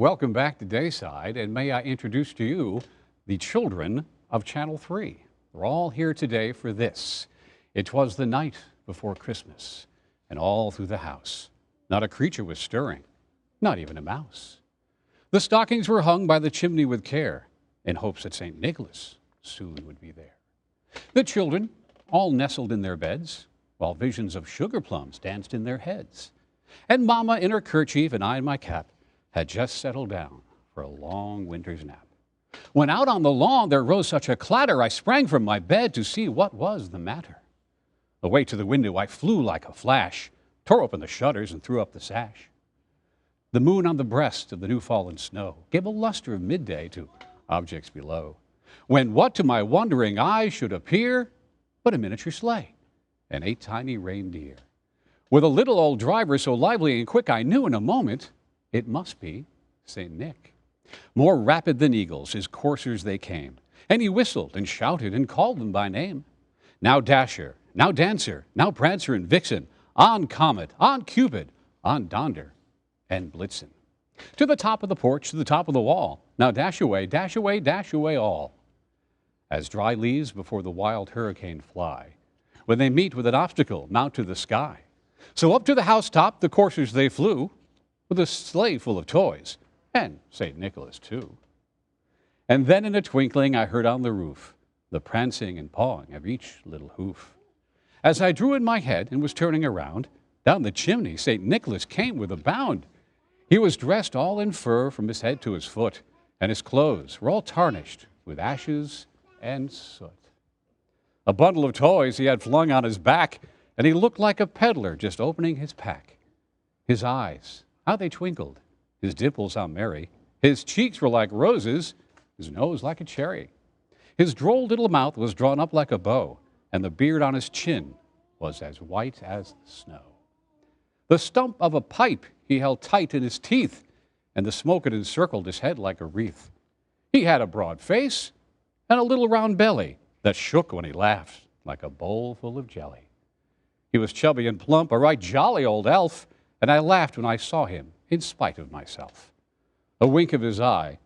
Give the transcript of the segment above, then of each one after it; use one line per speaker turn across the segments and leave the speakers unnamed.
Welcome back to Dayside, and may I introduce to you the children of Channel 3. They're all here today for this. It was the night before Christmas, and all through the house, not a creature was stirring, not even a mouse. The stockings were hung by the chimney with care, in hopes that St. Nicholas soon would be there. The children all nestled in their beds, while visions of sugar plums danced in their heads. And Mama in her kerchief and I in my cap had just settled down for a long winter's nap. When out on the lawn there rose such a clatter, I sprang from my bed to see what was the matter. Away to the window I flew like a flash, tore open the shutters and threw up the sash. The moon on the breast of the new-fallen snow gave a luster of midday to objects below, when what to my wondering eyes should appear but a miniature sleigh and 8 tiny reindeer. With a little old driver so lively and quick, I knew in a moment it must be St. Nick. More rapid than eagles, his coursers they came, and he whistled and shouted and called them by name. Now Dasher, now Dancer, now Prancer and Vixen, on Comet, on Cupid, on Donder and Blitzen. To the top of the porch, to the top of the wall, now dash away, dash away, dash away all. As dry leaves before the wild hurricane fly, when they meet with an obstacle, mount to the sky. So up to the housetop the coursers they flew, with a sleigh full of toys, and St. Nicholas too. And then in a twinkling I heard on the roof the prancing and pawing of each little hoof. As I drew in my head and was turning around, down the chimney St. Nicholas came with a bound. He was dressed all in fur from his head to his foot, and his clothes were all tarnished with ashes and soot. A bundle of toys he had flung on his back, and he looked like a peddler just opening his pack. His eyes, how they twinkled, his dimples how merry, his cheeks were like roses, his nose like a cherry. His droll little mouth was drawn up like a bow, and the beard on his chin was as white as the snow. The stump of a pipe he held tight in his teeth, and the smoke had encircled his head like a wreath. He had a broad face and a little round belly that shook when he laughed like a bowl full of jelly. He was chubby and plump, a right jolly old elf, and I laughed when I saw him in spite of myself. A wink of his eye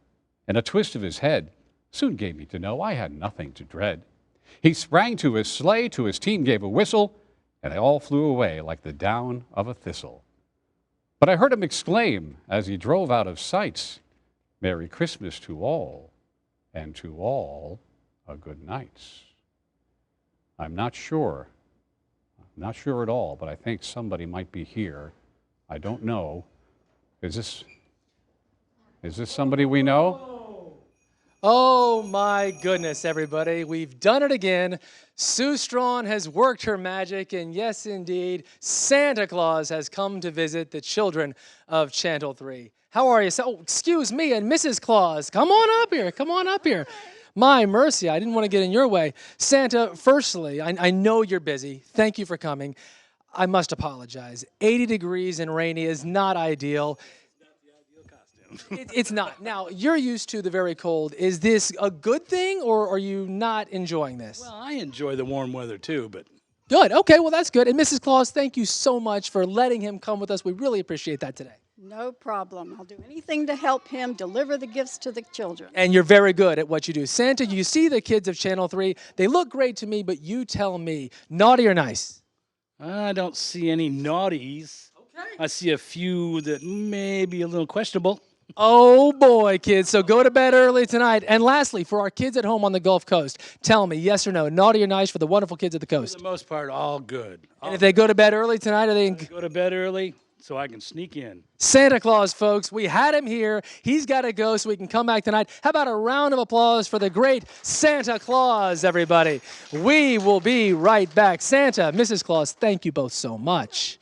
and a twist of his head soon gave me to know I had nothing to dread. He sprang to his sleigh, to his team gave a whistle, and they all flew away like the down of a thistle. But I heard him exclaim as he drove out of sight, "Merry Christmas to all, and to all a good night." I'm not sure at all, but I think somebody might be here. I don't know. Is this somebody we know?
Oh my goodness, everybody. We've done it again. Sue Strawn has worked her magic, and yes, indeed, Santa Claus has come to visit the children of Channel 3. How are you? Oh, excuse me, and Mrs. Claus, come on up here. Come on up here. My mercy, I didn't want to get in your way. Santa, firstly, I know you're busy. Thank you for coming. I must apologize. 80 degrees and rainy is not ideal. It's not. Now, you're used to the very cold. Is this a good thing, or are you not enjoying this?
Well, I enjoy the warm weather too, but...
Good. Okay, well, that's good. And Mrs. Claus, thank you so much for letting him come with us. We really appreciate that today.
No problem. I'll do anything to help him deliver the gifts to the children.
And you're very good at what you do. Santa, you see the kids of Channel 3. They look great to me, but you tell me, naughty or nice?
I don't see any naughties.
Okay.
I see a few that may be a little questionable.
Oh, boy, kids. So go to bed early tonight. And lastly, for our kids at home on the Gulf Coast, tell me, yes or no, naughty or nice for the wonderful kids at the coast?
For the most part, all good.
And if they go to bed early tonight, are they...
Go to bed early so I can sneak in.
Santa Claus, folks, we had him here. He's got to go so we can come back tonight. How about a round of applause for the great Santa Claus, everybody? We will be right back. Santa, Mrs. Claus, thank you both so much.